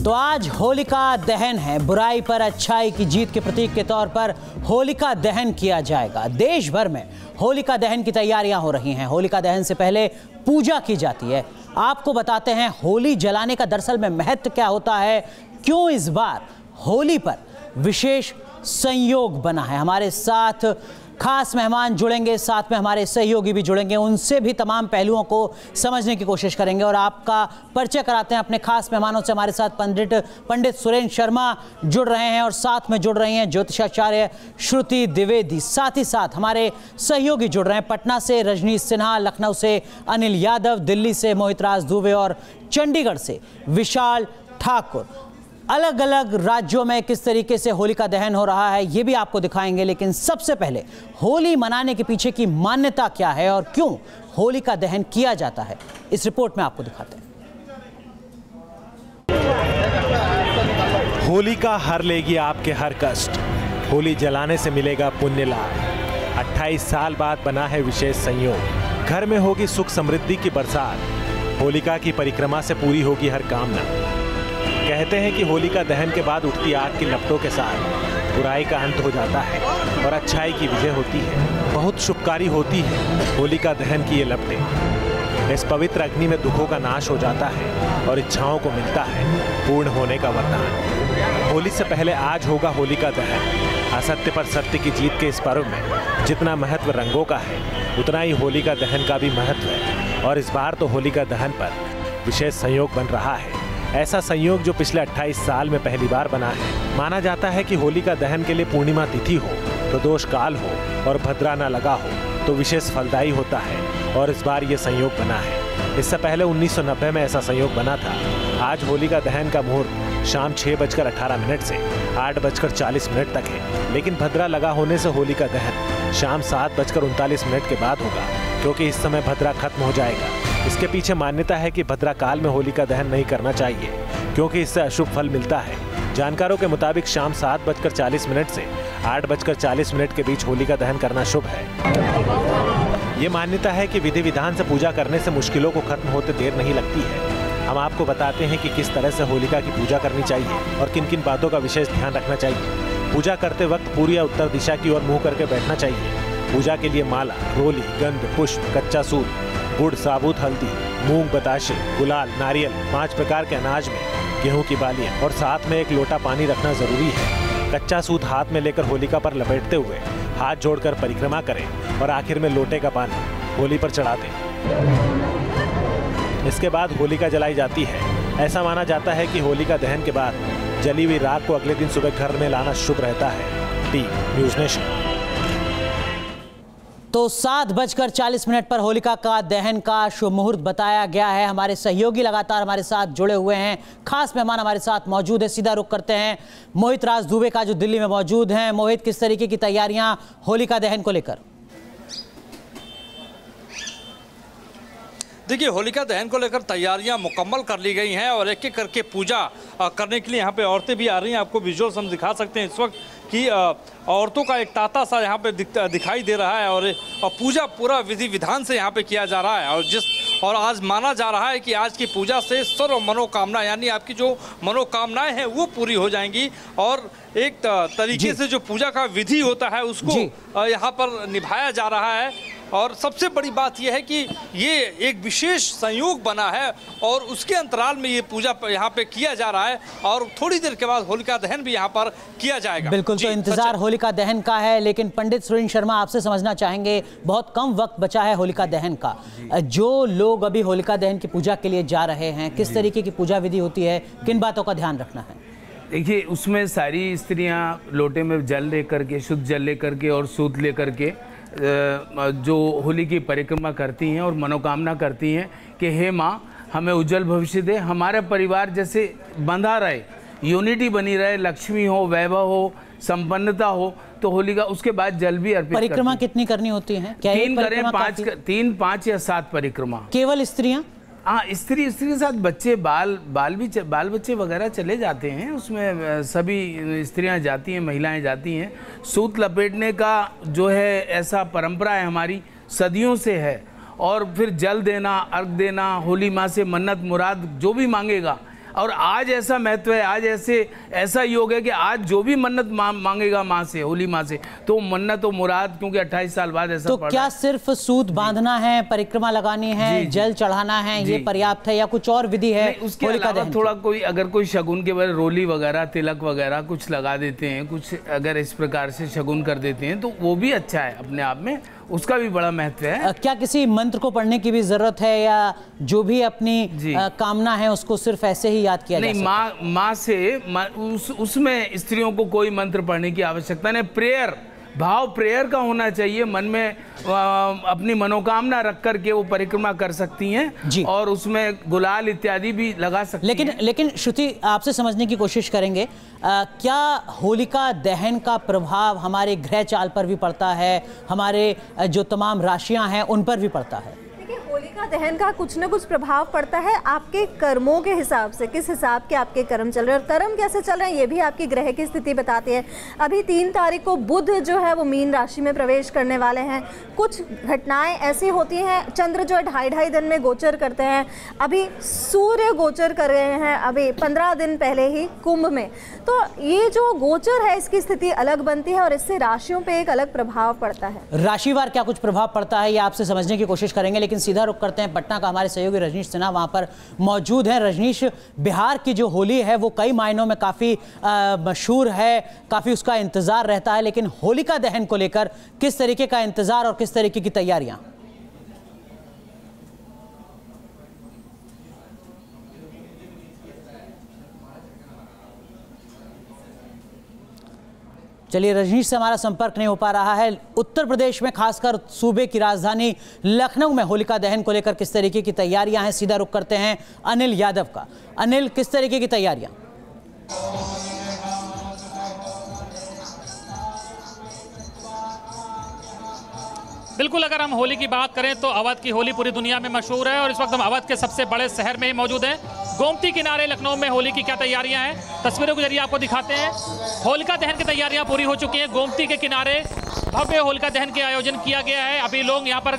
तो आज होलिका दहन है। बुराई पर अच्छाई की जीत के प्रतीक के तौर पर होलिका दहन किया जाएगा। देश भर में होलिका दहन की तैयारियां हो रही हैं। होलिका दहन से पहले पूजा की जाती है। आपको बताते हैं होली जलाने का दरअसल में महत्व क्या होता है, क्यों इस बार होली पर विशेष संयोग बना है। हमारे साथ खास मेहमान जुड़ेंगे, साथ में हमारे सहयोगी भी जुड़ेंगे, उनसे भी तमाम पहलुओं को समझने की कोशिश करेंगे और आपका परिचय कराते हैं अपने खास मेहमानों से। हमारे साथ पंडित सुरेंद्र शर्मा जुड़ रहे हैं और साथ में जुड़ रही हैं ज्योतिषाचार्य श्रुति द्विवेदी। साथ ही साथ हमारे सहयोगी जुड़ रहे हैं पटना से रजनीश सिन्हा, लखनऊ से अनिल यादव, दिल्ली से मोहितराज दुबे और चंडीगढ़ से विशाल ठाकुर। अलग अलग राज्यों में किस तरीके से होलिका दहन हो रहा है ये भी आपको दिखाएंगे, लेकिन सबसे पहले होली मनाने के पीछे की मान्यता क्या है और क्यों होलिका दहन किया जाता है, इस रिपोर्ट में आपको दिखाते हैं। होलिका हर लेगी आपके हर कष्ट, होली जलाने से मिलेगा पुण्य लाभ। 28 साल बाद बना है विशेष संयोग, घर में होगी सुख समृद्धि की बरसात। होलिका की परिक्रमा से पूरी होगी हर कामना। कहते हैं कि होलिका दहन के बाद उठती आग की लपटों के साथ बुराई का अंत हो जाता है और अच्छाई की विजय होती है। बहुत शुभकारी होती है होलिका दहन की ये लपटें। इस पवित्र अग्नि में दुखों का नाश हो जाता है और इच्छाओं को मिलता है पूर्ण होने का वरदान। होली से पहले आज होगा होलिका दहन। असत्य पर सत्य की जीत के इस पर्व में जितना महत्व रंगों का है, उतना ही होलिका दहन का भी महत्व है। और इस बार तो होलिका दहन पर विशेष संयोग बन रहा है। ऐसा संयोग जो पिछले 28 साल में पहली बार बना है। माना जाता है कि होलिका दहन के लिए पूर्णिमा तिथि हो, प्रदोष काल हो और भद्रा न लगा हो तो विशेष फलदायी होता है और इस बार ये संयोग बना है। इससे पहले 1990 में ऐसा संयोग बना था। आज होलिका दहन का मुहूर्त शाम 6:18 से 8:40 तक है, लेकिन भद्रा लगा होने से होलिका दहन शाम 7:39 के बाद होगा, क्योंकि इस समय भद्रा खत्म हो जाएगा। इसके पीछे मान्यता है कि भद्रा काल में होलिका दहन नहीं करना चाहिए, क्योंकि इससे अशुभ फल मिलता है। जानकारों के मुताबिक शाम 7:40 से 8:40 के बीच होलिका दहन करना शुभ है। ये मान्यता है कि विधि विधान से पूजा करने से मुश्किलों को खत्म होते देर नहीं लगती है। हम आपको बताते हैं कि किस तरह से होलिका की पूजा करनी चाहिए और किन किन बातों का विशेष ध्यान रखना चाहिए। पूजा करते वक्त पूर्व या उत्तर दिशा की ओर मुँह करके बैठना चाहिए। पूजा के लिए माला, रोली, गंध, पुष्प, कच्चा सूत, गुड़, साबुत हल्दी, मूंग, बताशे, गुलाल, नारियल, 5 प्रकार के अनाज में गेहूं की बालियां और साथ में एक लोटा पानी रखना जरूरी है। कच्चा सूत हाथ में लेकर होलिका पर लपेटते हुए हाथ जोड़कर परिक्रमा करें और आखिर में लोटे का पानी होली पर चढ़ा दें। इसके बाद होलिका जलाई जाती है। ऐसा माना जाता है कि होलिका दहन के बाद जली हुई राख को अगले दिन सुबह घर में लाना शुभ रहता है। T news nation. तो 7:40 पर होलिका का दहन का शुभ मुहूर्त बताया गया है। हमारे सहयोगी लगातार हमारे साथ जुड़े हुए हैं, खास मेहमान हमारे साथ मौजूद है। सीधा रुख करते हैं मोहितराज दुबे का, जो दिल्ली में मौजूद हैं। मोहित, किस तरीके की तैयारियां होलिका दहन को लेकर? देखिए, होलिका दहन को लेकर तैयारियां मुकम्मल कर ली गई हैं और एक एक करके पूजा करने के लिए यहाँ पे औरतें भी आ रही हैं। आपको विजुअल्स हम दिखा सकते हैं इस वक्त कि औरतों का एक तांता सा यहाँ पे दिखाई दे रहा है और पूजा पूरा विधि विधान से यहाँ पे किया जा रहा है। और आज माना जा रहा है कि आज की पूजा से सर्व मनोकामना, यानी आपकी जो मनोकामनाएं हैं वो पूरी हो जाएंगी और एक तरीके से जो पूजा का विधि होता है उसको यहाँ पर निभाया जा रहा है। और सबसे बड़ी बात यह है कि ये एक विशेष संयोग बना है और उसके अंतराल में ये पूजा यहाँ पे किया जा रहा है और थोड़ी देर के बाद होलिका दहन भी यहाँ पर किया जाएगा। बिल्कुल, तो इंतजार होलिका दहन का है। लेकिन पंडित सुरेंद्र शर्मा, आपसे समझना चाहेंगे, बहुत कम वक्त बचा है होलिका दहन का। जो लोग अभी होलिका दहन की पूजा के लिए जा रहे हैं, किस तरीके की पूजा विधि होती है, किन बातों का ध्यान रखना है? देखिए, उसमें सारी स्त्रियां लोटे में जल लेकर के, शुद्ध जल लेकर के और सूत लेकर के जो होली की परिक्रमा करती हैं और मनोकामना करती हैं कि हे माँ, हमें उज्जवल भविष्य दे, हमारा परिवार जैसे बंधा रहे, यूनिटी बनी रहे, लक्ष्मी हो, वैभव हो, संपन्नता हो। तो होली का उसके बाद जल भी अर्पित। परिक्रमा कितनी करनी होती है? क्या 3 करें, 3, 5 या 7 परिक्रमा? केवल स्त्रियां? हाँ, स्त्री के साथ बच्चे, बाल बच्चे वगैरह चले जाते हैं। उसमें सभी स्त्रियां जाती हैं, महिलाएं जाती हैं। सूत लपेटने का जो है ऐसा परंपरा है हमारी, सदियों से है। और फिर जल देना, अर्घ देना, होली माँ से मन्नत मुराद जो भी मांगेगा और आज ऐसा महत्व है, आज ऐसा योग है कि आज जो भी मन्नत मांगेगा माँ से, होली माँ से, तो मन्नत और मुराद, क्योंकि 28 साल बाद ऐसा तो क्या सिर्फ सूत बांधना है, परिक्रमा लगानी है, जल चढ़ाना है, ये पर्याप्त है या कुछ और विधि है? उसके अलावा थोड़ा कोई अगर कोई शगुन के बाद रोली वगैरह, तिलक वगैरह कुछ लगा देते हैं, कुछ अगर इस प्रकार से शगुन कर देते हैं तो वो भी अच्छा है अपने आप में, उसका भी बड़ा महत्व है। क्या किसी मंत्र को पढ़ने की भी जरूरत है या जो भी अपनी कामना है उसको सिर्फ ऐसे ही याद किया नहीं? माँ से उसमें स्त्रियों को कोई मंत्र पढ़ने की आवश्यकता नहीं। प्रेयर भाव प्रेयर का होना चाहिए, मन में अपनी मनोकामना रख करके वो परिक्रमा कर सकती हैं और उसमें गुलाल इत्यादि भी लगा सकती हैं। लेकिन श्रुति, आपसे समझने की कोशिश करेंगे, क्या होलिका दहन का प्रभाव हमारे ग्रह चाल पर भी पड़ता है, हमारे जो तमाम राशियां हैं उन पर भी पड़ता है? होलिका दहन का कुछ न कुछ प्रभाव पड़ता है आपके कर्मों के हिसाब से, किस हिसाब के आपके कर्म चल रहे हैं और कर्म कैसे चल रहे हैं ये भी आपकी ग्रह की स्थिति बताते हैं। अभी 3 तारीख को बुध जो है वो मीन राशि में प्रवेश करने वाले हैं। कुछ घटनाएं ऐसी होती हैं, चंद्र जो है 2.5 दिन में गोचर करते हैं, अभी सूर्य गोचर कर रहे हैं अभी 15 दिन पहले ही कुंभ में। तो ये जो गोचर है इसकी स्थिति अलग बनती है और इससे राशियों पे एक अलग प्रभाव पड़ता है। राशिवार क्या कुछ प्रभाव पड़ता है ये आपसे समझने की कोशिश करेंगे, लेकिन सीधा रुक करते हैं पटना का। हमारे सहयोगी रजनीश सिन्हा वहां पर मौजूद हैं। रजनीश, बिहार की जो होली है वो कई मायनों में काफी मशहूर है, काफी उसका इंतजार रहता है, लेकिन होलिका दहन को लेकर किस तरीके का इंतजार और किस तरीके की तैयारियां? चलिए, रजनीश से हमारा संपर्क नहीं हो पा रहा है। उत्तर प्रदेश में खासकर सूबे की राजधानी लखनऊ में होलिका दहन को लेकर किस तरीके की तैयारियां हैं, सीधा रुख करते हैं अनिल यादव का। अनिल, किस तरीके की तैयारियां? बिल्कुल, अगर हम होली की बात करें तो अवध की होली पूरी दुनिया में मशहूर है और इस वक्त हम अवध के सबसे बड़े शहर में ही मौजूद हैं। गोमती किनारे लखनऊ में होली की क्या तैयारियां हैं, तस्वीरों के जरिए आपको दिखाते हैं। होलिका दहन की तैयारियां पूरी हो चुकी हैं। गोमती के किनारे भव्य होलिका दहन के आयोजन किया गया है। अभी लोग यहाँ पर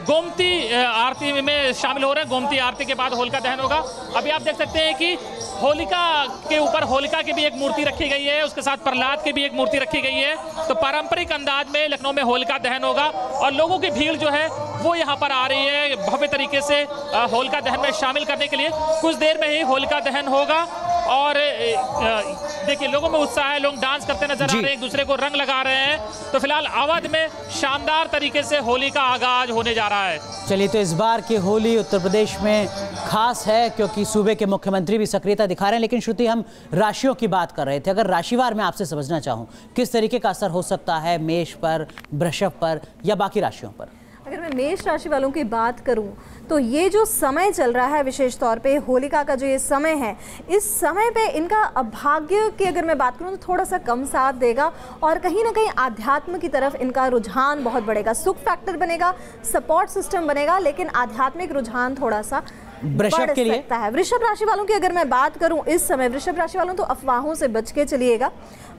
गोमती आरती में शामिल हो रहे हैं। गोमती आरती के बाद होलिका दहन होगा। अभी आप देख सकते हैं कि होलिका के ऊपर होलिका की भी एक मूर्ति रखी गई है, उसके साथ प्रहलाद की भी एक मूर्ति रखी गई है। तो पारंपरिक अंदाज में लखनऊ में होलिका दहन होगा और लोगों की भीड़ जो है वो यहाँ पर आ रही है भव्य तरीके से होलिका दहन में शामिल करने के लिए। कुछ देर में ही होलिका दहन होगा और देखिए लोगों में उत्साह है, लोग डांस करते नजर आ रहे हैं, एक दूसरे को रंग लगा रहे हैं। तो फिलहाल अवध में शानदार तरीके से होली का आगाज होने जा रहा है। चलिए, तो इस बार की होली उत्तर प्रदेश में खास है क्योंकि सूबे के मुख्यमंत्री भी सक्रियता दिखा रहे हैं। लेकिन श्रुति, हम राशियों की बात कर रहे थे, अगर राशिवार में आपसे समझना चाहूँ किस तरीके का असर हो सकता है मेष पर, वृषभ पर या बाकी राशियों पर? अगर मैं मेष राशि वालों की बात करूं तो ये जो समय चल रहा है, विशेष तौर पे होलिका का जो ये समय है, इस समय पे इनका अभाग्य की अगर मैं बात करूं तो थोड़ा सा कम साथ देगा और कहीं ना कहीं आध्यात्म की तरफ इनका रुझान बहुत बढ़ेगा। सुख फैक्टर बनेगा, सपोर्ट सिस्टम बनेगा, लेकिन आध्यात्मिक रुझान थोड़ा सा वृषभ के लिए सकता है। वृषभ राशि वालों की अगर मैं बात करूं इस समय, वृषभ राशि वालों तो अफवाहों से बच के चलिएगा,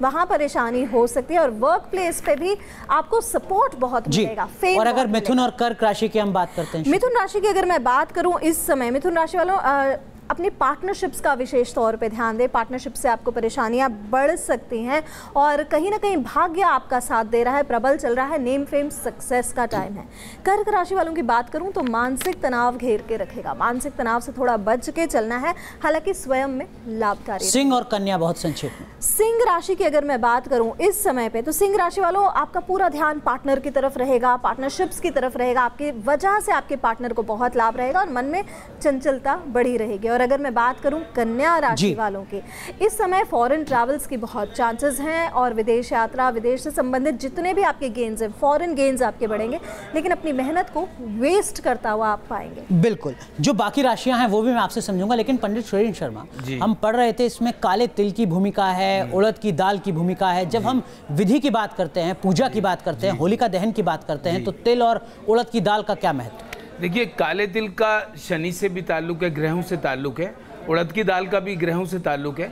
वहां परेशानी हो सकती है और वर्क प्लेस पे भी आपको सपोर्ट बहुत मिलेगा। और अगर मिथुन और कर्क राशि की हम बात करते हैं, मिथुन राशि की अगर मैं बात करूं इस समय, मिथुन राशि वालों अपनी पार्टनरशिप्स का विशेष तौर पे ध्यान दें। पार्टनरशिप से आपको परेशानियां बढ़ सकती हैं और कहीं ना कहीं भाग्य आपका साथ दे रहा है, प्रबल चल रहा है, नेम फेम सक्सेस का टाइम है। कर्क राशि वालों की बात करूं तो मानसिक तनाव घेर के रखेगा, मानसिक तनाव से थोड़ा बच के चलना है, हालांकि स्वयं में लाभकारी। सिंह और कन्या बहुत संक्षेप में। सिंह राशि की अगर मैं बात करूं इस समय पे तो सिंह राशि वालों आपका पूरा ध्यान पार्टनर की तरफ रहेगा, पार्टनरशिप्स की तरफ रहेगा। आपकी वजह से आपके पार्टनर को बहुत लाभ रहेगा और मन में चंचलता बढ़ी रहेगी। और अगर मैं बात करूं कन्या राशि वालों की, इस समय फॉरेन ट्रैवल्स की बहुत चांसेस हैं और विदेश यात्रा, विदेश से संबंधित जितने भी आपके गेन्स हैं, फॉरेन गेन्स आपके बढ़ेंगे, लेकिन अपनी मेहनत को वेस्ट करता हुआ आप पाएंगे। बिल्कुल, जो बाकी राशियां हैं वो भी मैं आपसे समझूंगा, लेकिन पंडित सुरेंद्र शर्मा, हम पढ़ रहे थे इसमें काले तिल की भूमिका है, उड़द की दाल की भूमिका है। जब हम विधि की बात करते हैं, पूजा की बात करते हैं, होलिका दहन की बात करते हैं, तो तिल और उड़द की दाल का क्या महत्व? देखिए, काले तिल का शनि से भी ताल्लुक है, ग्रहों से ताल्लुक है, उड़द की दाल का भी ग्रहों से ताल्लुक है।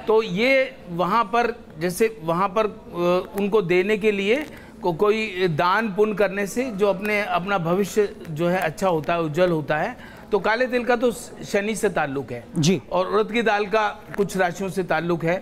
तो ये वहाँ पर जैसे वहाँ पर उनको देने के लिए कोई दान पुण्य करने से जो अपना भविष्य जो है अच्छा होता है, उज्जवल होता है। तो काले तिल का तो शनि से ताल्लुक है जी, और उड़द की दाल का कुछ राशियों से ताल्लुक है,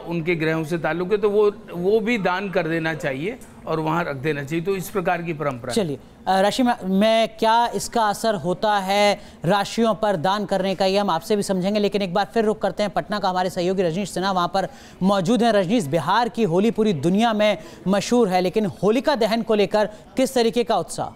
उनके ग्रहों से ताल्लुक है, तो वो भी दान कर देना चाहिए और वहाँ रख देना चाहिए। तो इस प्रकार की परंपरा। चलिए राशि में क्या इसका असर होता है राशियों पर दान करने का, ये हम आपसे भी समझेंगे, लेकिन एक बार फिर रुक करते हैं पटना का। हमारे सहयोगी रजनीश सिन्हा वहाँ पर मौजूद हैं। रजनीश, बिहार की होली पूरी दुनिया में मशहूर है, लेकिन होलिका दहन को लेकर किस तरीके का उत्साह?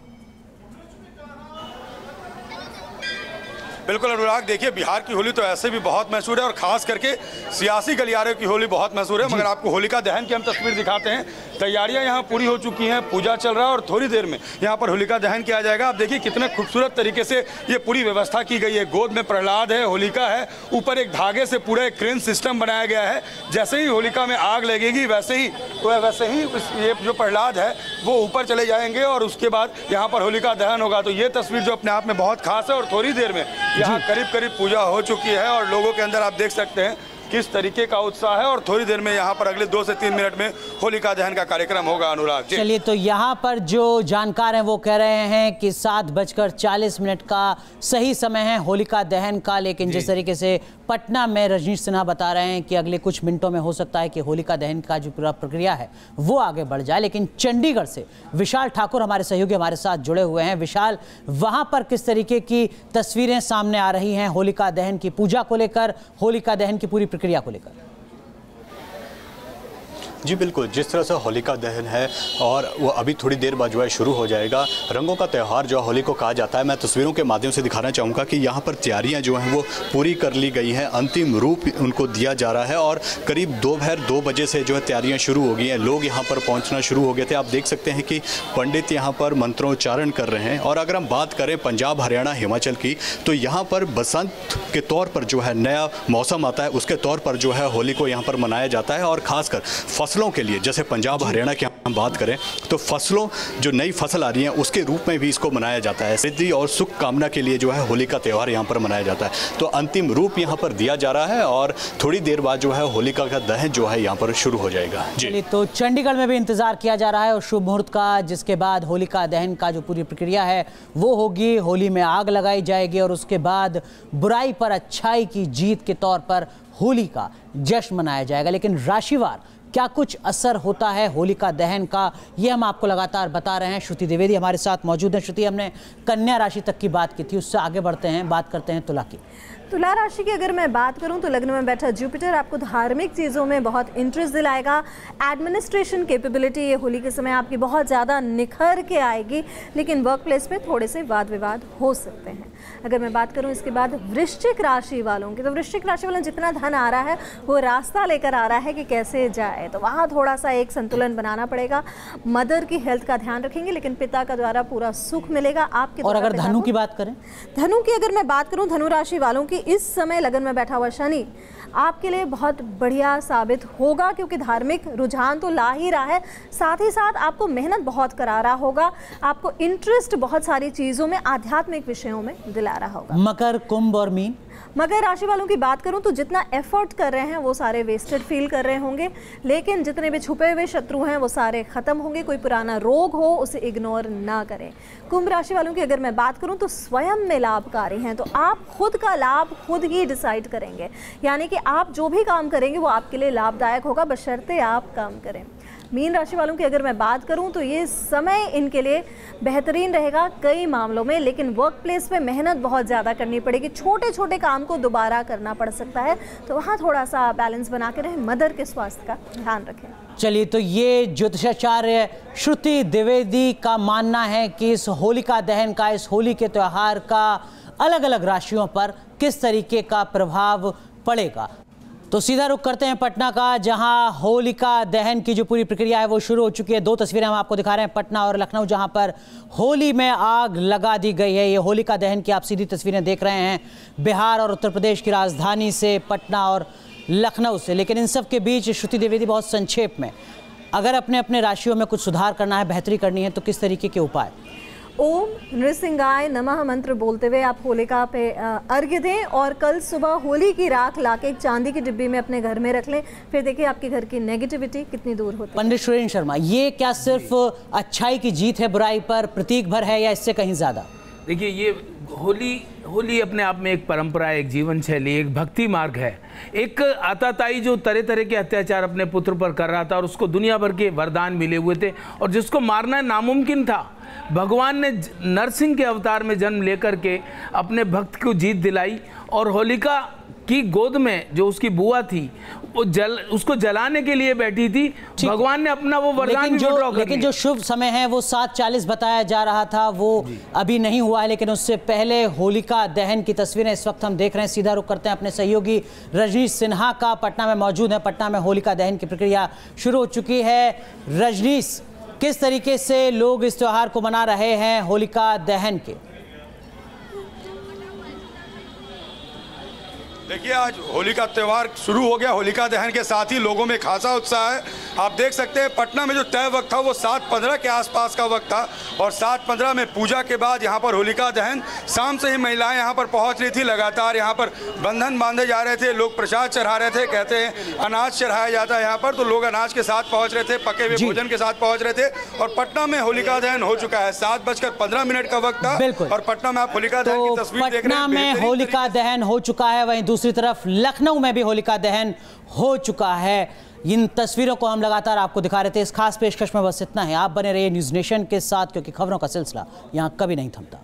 बिल्कुल अनुराग, देखिए बिहार की होली तो ऐसे भी बहुत मशहूर है और खास करके सियासी गलियारे की होली बहुत मशहूर है। मगर आपको होलिका दहन की हम तस्वीर दिखाते हैं। तैयारियां यहाँ पूरी हो चुकी हैं, पूजा चल रहा है और थोड़ी देर में यहाँ पर होलिका दहन किया जाएगा। आप देखिए कितने खूबसूरत तरीके से ये पूरी व्यवस्था की गई है। गोद में प्रहलाद है, होलिका है, ऊपर एक धागे से पूरा एक क्रेन सिस्टम बनाया गया है। जैसे ही होलिका में आग लगेगी वैसे ही ये जो प्रहलाद है वो ऊपर चले जाएंगे और उसके बाद यहाँ पर होलिका दहन होगा। तो ये तस्वीर जो अपने आप में बहुत खास है और थोड़ी देर में यहाँ करीब पूजा हो चुकी है और लोगों के अंदर आप देख सकते हैं किस तरीके का उत्साह है। और थोड़ी देर में यहाँ पर अगले 2 से 3 मिनट में होलिका दहन का कार्यक्रम होगा। अनुराग, चलिए, तो यहाँ पर जो जानकार हैं वो कह रहे हैं कि 7:40 का सही समय है होलिका दहन का, लेकिन जिस तरीके से पटना में रजनीश सिन्हा बता रहे हैं कि अगले कुछ मिनटों में हो सकता है कि होलिका दहन का जो पूरा प्रक्रिया है वो आगे बढ़ जाए। लेकिन चंडीगढ़ से विशाल ठाकुर हमारे सहयोगी हमारे साथ जुड़े हुए हैं। विशाल, वहाँ पर किस तरीके की तस्वीरें सामने आ रही हैं होलिका दहन की पूजा को लेकर, होलिका दहन की पूरी प्रक्रिया को लेकर? जी बिल्कुल, जिस तरह से होलिका दहन है और वो अभी थोड़ी देर बाद जो है शुरू हो जाएगा। रंगों का त्यौहार जो होली को कहा जाता है। मैं तस्वीरों के माध्यम से दिखाना चाहूँगा कि यहाँ पर तैयारियाँ जो हैं वो पूरी कर ली गई हैं, अंतिम रूप उनको दिया जा रहा है और करीब दोपहर 2 बजे से जो है तैयारियाँ शुरू हो गई हैं। लोग यहाँ पर पहुँचना शुरू हो गए थे। आप देख सकते हैं कि पंडित यहाँ पर मंत्रोच्चारण कर रहे हैं। और अगर हम बात करें पंजाब, हरियाणा, हिमाचल की, तो यहाँ पर बसंत के तौर पर जो है नया मौसम आता है, उसके तौर पर जो है होली को यहाँ पर मनाया जाता है। और ख़ासकर फसलों के लिए, जैसे पंजाब हरियाणा की हम बात करें तो फसलों जो नई फसल आ रही है उसके रूप में भी इसको मनाया जाता है। समृद्धि और सुख कामना के लिए जो है होली का त्यौहार यहाँ पर मनाया जाता है। तो अंतिम रूप यहाँ पर दिया जा रहा है और थोड़ी देर बाद जो है होलिका का दहन जो है यहाँ पर शुरू हो जाएगा। जी, तो चंडीगढ़ में भी इंतजार किया जा रहा है और शुभ मुहूर्त का, जिसके बाद होलिका दहन का जो पूरी प्रक्रिया है वो होगी। होली में आग लगाई जाएगी और उसके बाद बुराई पर अच्छाई की जीत के तौर पर होली का जश्न मनाया जाएगा। लेकिन राशिवार क्या कुछ असर होता है होलिका दहन का, ये हम आपको लगातार बता रहे हैं। श्रुति द्विवेदी हमारे साथ मौजूद हैं। श्रुति, हमने कन्या राशि तक की बात की थी, उससे आगे बढ़ते हैं, बात करते हैं तुला की। तुला राशि की अगर मैं बात करूं तो लग्न में बैठा जुपिटर आपको धार्मिक चीज़ों में बहुत इंटरेस्ट दिलाएगा। एडमिनिस्ट्रेशन कैपेबिलिटी ये होली के समय आपकी बहुत ज़्यादा निखर के आएगी, लेकिन वर्क प्लेस पे थोड़े से वाद विवाद हो सकते हैं। अगर मैं बात करूं इसके बाद वृश्चिक राशि वालों की, तो वृश्चिक राशि वालों जितना धन आ रहा है वो रास्ता लेकर आ रहा है कि कैसे जाए, तो वहाँ थोड़ा सा एक संतुलन बनाना पड़ेगा। मदर की हेल्थ का ध्यान रखेंगे, लेकिन पिता का द्वारा पूरा सुख मिलेगा आपके। और अगर धनु की बात करें, धनु की अगर मैं बात करूं, धनु राशि वालों की इस समय लगन में बैठा हुआ शनि आपके लिए बहुत बढ़िया साबित होगा, क्योंकि धार्मिक रुझान तो ला ही रहा है, साथ ही साथ आपको मेहनत बहुत करा रहा होगा, आपको इंटरेस्ट बहुत सारी चीज़ों में, आध्यात्मिक विषयों में दिला रहा होगा। मकर, कुंभ और मीन, मकर राशि वालों की बात करूं तो जितना एफर्ट कर रहे हैं वो सारे वेस्टेड फील कर रहे होंगे, लेकिन जितने भी छुपे हुए शत्रु हैं वो सारे खत्म होंगे। कोई पुराना रोग हो उसे इग्नोर ना करें। कुंभ राशि वालों की अगर मैं बात करूं तो स्वयं में लाभकारी हैं, तो आप खुद का लाभ खुद ही डिसाइड करेंगे, यानी कि आप जो भी काम करेंगे वो आपके लिए लाभदायक होगा, बशर्ते आप काम करें। मीन राशि वालों की अगर मैं बात करूं तो ये समय इनके लिए बेहतरीन रहेगा कई मामलों में, लेकिन वर्क प्लेस पे मेहनत बहुत ज़्यादा करनी पड़ेगी। छोटे छोटे काम को दोबारा करना पड़ सकता है, तो वहाँ थोड़ा सा बैलेंस बना के रहें। मदर के स्वास्थ्य का ध्यान रखें। चलिए, तो ये ज्योतिषाचार्य श्रुति द्विवेदी का मानना है कि इस होलिका दहन का, इस होली के त्यौहार का अलग अलग राशियों पर किस तरीके का प्रभाव पड़ेगा। तो सीधा रुख करते हैं पटना का, जहां होलिका दहन की जो पूरी प्रक्रिया है वो शुरू हो चुकी है। 2 तस्वीरें हम आपको दिखा रहे हैं, पटना और लखनऊ, जहां पर होली में आग लगा दी गई है। ये होलिका दहन की आप सीधी तस्वीरें देख रहे हैं बिहार और उत्तर प्रदेश की राजधानी से, पटना और लखनऊ से। लेकिन इन सब के बीच श्रुति द्विवेदी बहुत संक्षेप में, अगर अपने अपने राशियों में कुछ सुधार करना है, बेहतरी करनी है, तो किस तरीके के उपाय? ओम नृसिंहाय नमः मंत्र बोलते हुए आप होलिका पे अर्घ्य दें और कल सुबह होली की राख लाके एक चांदी की डिब्बी में अपने घर में रख लें। फिर देखिए आपके घर की नेगेटिविटी कितनी दूर होती है। पंडित सुरेंद्र शर्मा, ये क्या सिर्फ अच्छाई की जीत है बुराई पर, प्रतीक भर है, या इससे कहीं ज़्यादा? देखिए, ये होली होली अपने आप में एक परंपरा है, एक जीवन शैली, एक भक्ति मार्ग है। एक आताताई जो तरह तरह के अत्याचार अपने पुत्र पर कर रहा था और उसको दुनिया भर के वरदान मिले हुए थे और जिसको मारना नामुमकिन था, भगवान ने नरसिंह के अवतार में जन्म लेकर के अपने भक्त को जीत दिलाई। और होलिका की गोद में जो उसकी बुआ थी वो उसको जलाने के लिए बैठी थी, भगवान ने अपना वो वरदान भी विड्रॉ कर लिया। लेकिन जो शुभ समय है वो 7:40 बताया जा रहा था, वो अभी नहीं हुआ है, लेकिन उससे पहले होलिका दहन की तस्वीरें इस वक्त हम देख रहे हैं। सीधा रुख करते हैं अपने सहयोगी रजनीश सिन्हा का, पटना में मौजूद है। पटना में होलिका दहन की प्रक्रिया शुरू हो चुकी है। रजनीश, किस तरीके से लोग इस त्योहार को मना रहे हैं होलिका दहन के? देखिए, आज होली का त्यौहार शुरू हो गया। होलिका दहन के साथ ही लोगों में खासा उत्साह है। आप देख सकते हैं पटना में जो तय वक्त था वो 7:15 के आसपास का वक्त था और 7:15 में पूजा के बाद यहाँ पर होलिका दहन, शाम से ही महिलाएं यहाँ पर पहुँच रही थी। लगातार यहाँ पर बंधन बांधे जा रहे थे, लोग प्रसाद चढ़ा रहे थे। कहते हैं अनाज चढ़ाया जाता है यहाँ पर, तो लोग अनाज के साथ पहुँच रहे थे, पके हुए भोजन के साथ पहुँच रहे थे। और पटना में होलिका दहन हो चुका है। 7:15 का वक्त था और पटना में आप होलिका दहन की तस्वीर देख रहे हैं। पटना में होलिका दहन हो चुका है, वहीं दूसरी तरफ लखनऊ में भी होलिका दहन हो चुका है। इन तस्वीरों को हम लगातार आपको दिखा रहे थे। इस खास पेशकश में बस इतना है। आप बने रहिए न्यूज़ नेशन के साथ, क्योंकि खबरों का सिलसिला यहां कभी नहीं थमता।